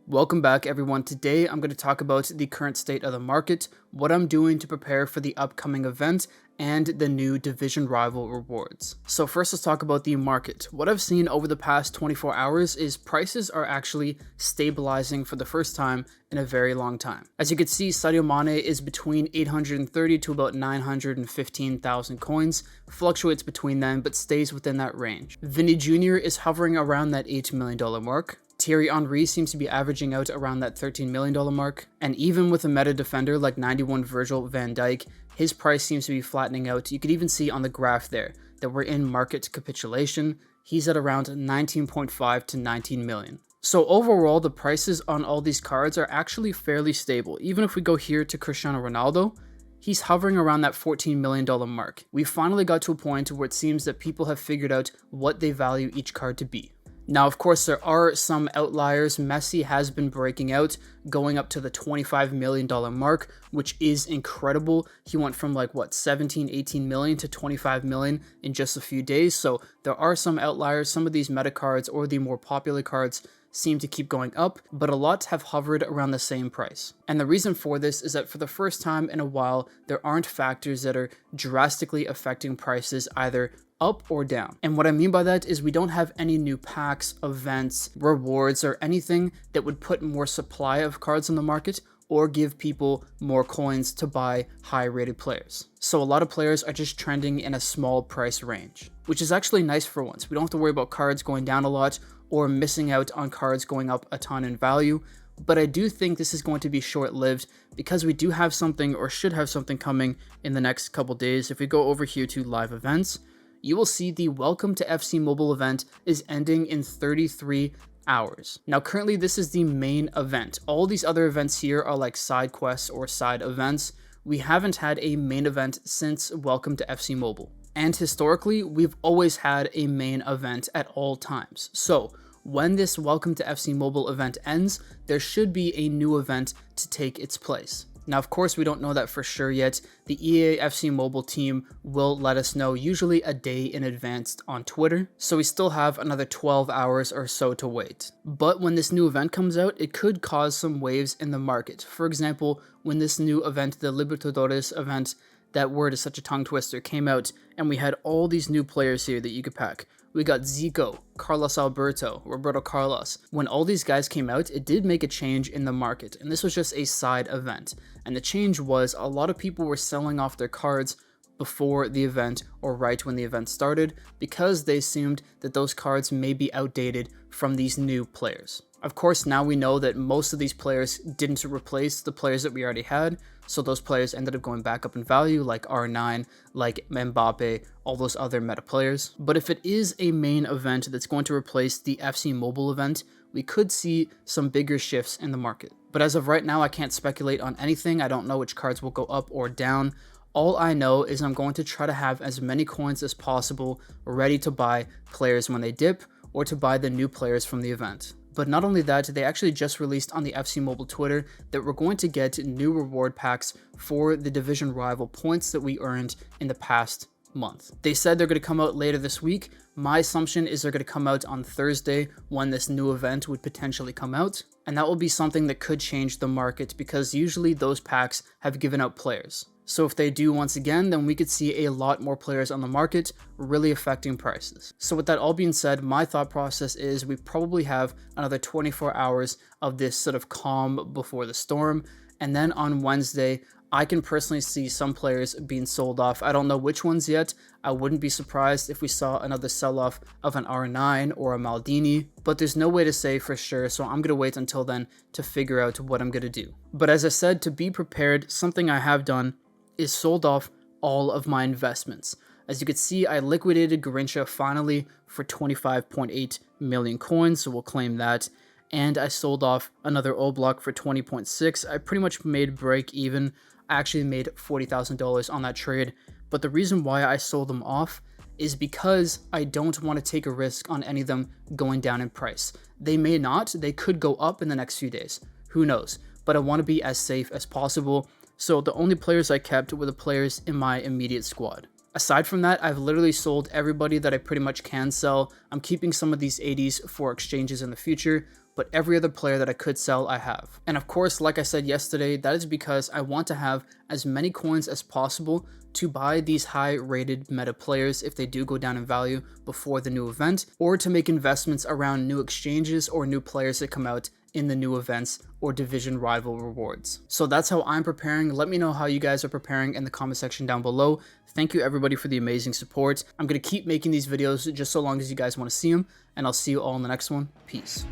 Welcome back, everyone. Today I'm going to talk about the current state of the market, what I'm doing to prepare for the upcoming event, and the new division rival rewards. So first, let's talk about the market. What I've seen over the past 24 hours is prices are actually stabilizing for the first time in a very long time. As you can see, Sadio Mane is between 830 to about 915,000 coins, fluctuates between them, but stays within that range. Vinny Jr. is hovering around that $8 million mark. Thierry Henry seems to be averaging out around that $13 million mark, and even with a meta defender like 91 Virgil van Dijk, his price seems to be flattening out. You could even see on the graph there that we're in market capitulation. He's at around 19.5 to 19 million. So overall, the prices on all these cards are actually fairly stable. Even if we go here to Cristiano Ronaldo, he's hovering around that $14 million mark. We finally got to a point where it seems that people have figured out what they value each card to be. Now, of course, there are some outliers. Messi has been breaking out, going up to the $25 million mark, which is incredible. He went from 17, 18 million to 25 million in just a few days. So there are some outliers. Some of these meta cards or the more popular cards seem to keep going up, but a lot have hovered around the same price. And the reason for this is that for the first time in a while, there aren't factors that are drastically affecting prices either up or down. And what I mean by that is we don't have any new packs, events, rewards, or anything that would put more supply of cards on the market or give people more coins to buy high-rated players. So a lot of players are just trending in a small price range, which is actually nice for once. We don't have to worry about cards going down a lot or missing out on cards going up a ton in value. But I do think this is going to be short-lived because we do have something or should have something coming in the next couple days. If we go over here to live events, you will see the Welcome to FC Mobile event is ending in 33 hours. Now, currently, this is the main event. All these other events here are like side quests or side events. We haven't had a main event since Welcome to FC Mobile. And historically, we've always had a main event at all times. So when this Welcome to FC Mobile event ends, there should be a new event to take its place. Now, of course, we don't know that for sure yet. The EA FC Mobile team will let us know usually a day in advance on Twitter, so we still have another 12 hours or so to wait. But when this new event comes out, it could cause some waves in the market. For example, when this new event, the Libertadores event, that word is such a tongue twister, came out, and we had all these new players here that you could pack. We got Zico, Carlos Alberto, Roberto Carlos. When all these guys came out, it did make a change in the market, and this was just a side event. And the change was a lot of people were selling off their cards before the event or right when the event started because they assumed that those cards may be outdated from these new players. Of course, now we know that most of these players didn't replace the players that we already had, so those players ended up going back up in value, like R9, like Mbappe, all those other meta players. But if it is a main event that's going to replace the FC Mobile event, we could see some bigger shifts in the market. But as of right now, I can't speculate on anything. I don't know which cards will go up or down. All I know is I'm going to try to have as many coins as possible ready to buy players when they dip or to buy the new players from the event. But not only that, they actually just released on the FC Mobile Twitter that we're going to get new reward packs for the division rival points that we earned in the past month. They said they're going to come out later this week. My assumption is they're going to come out on Thursday when this new event would potentially come out. And that will be something that could change the market because usually those packs have given out players. So if they do once again, then we could see a lot more players on the market, really affecting prices. So with that all being said, my thought process is we probably have another 24 hours of this sort of calm before the storm. And then on Wednesday, I can personally see some players being sold off. I don't know which ones yet. I wouldn't be surprised if we saw another sell-off of an R9 or a Maldini, but there's no way to say for sure, so I'm going to wait until then to figure out what I'm going to do. But as I said, to be prepared, something I have done is sold off all of my investments. As you can see, I liquidated Garrincha finally for 25.8 million coins, so we'll claim that. And I sold off another Oblak for 20.6. I pretty much made break even. I actually made $40,000 on that trade. But the reason why I sold them off is because I don't want to take a risk on any of them going down in price. They may not. They could go up in the next few days. Who knows? But I want to be as safe as possible. So the only players I kept were the players in my immediate squad. Aside from that, I've literally sold everybody that I pretty much can sell. I'm keeping some of these 80s for exchanges in the future, but every other player that I could sell, I have. And of course, like I said yesterday, that is because I want to have as many coins as possible to buy these high rated meta players if they do go down in value before the new event, or to make investments around new exchanges or new players that come out in the new events or division rival rewards. So that's how I'm preparing. Let me know how you guys are preparing in the comment section down below. Thank you everybody for the amazing support. I'm going to keep making these videos just so long as you guys want to see them, and I'll see you all in the next one. Peace.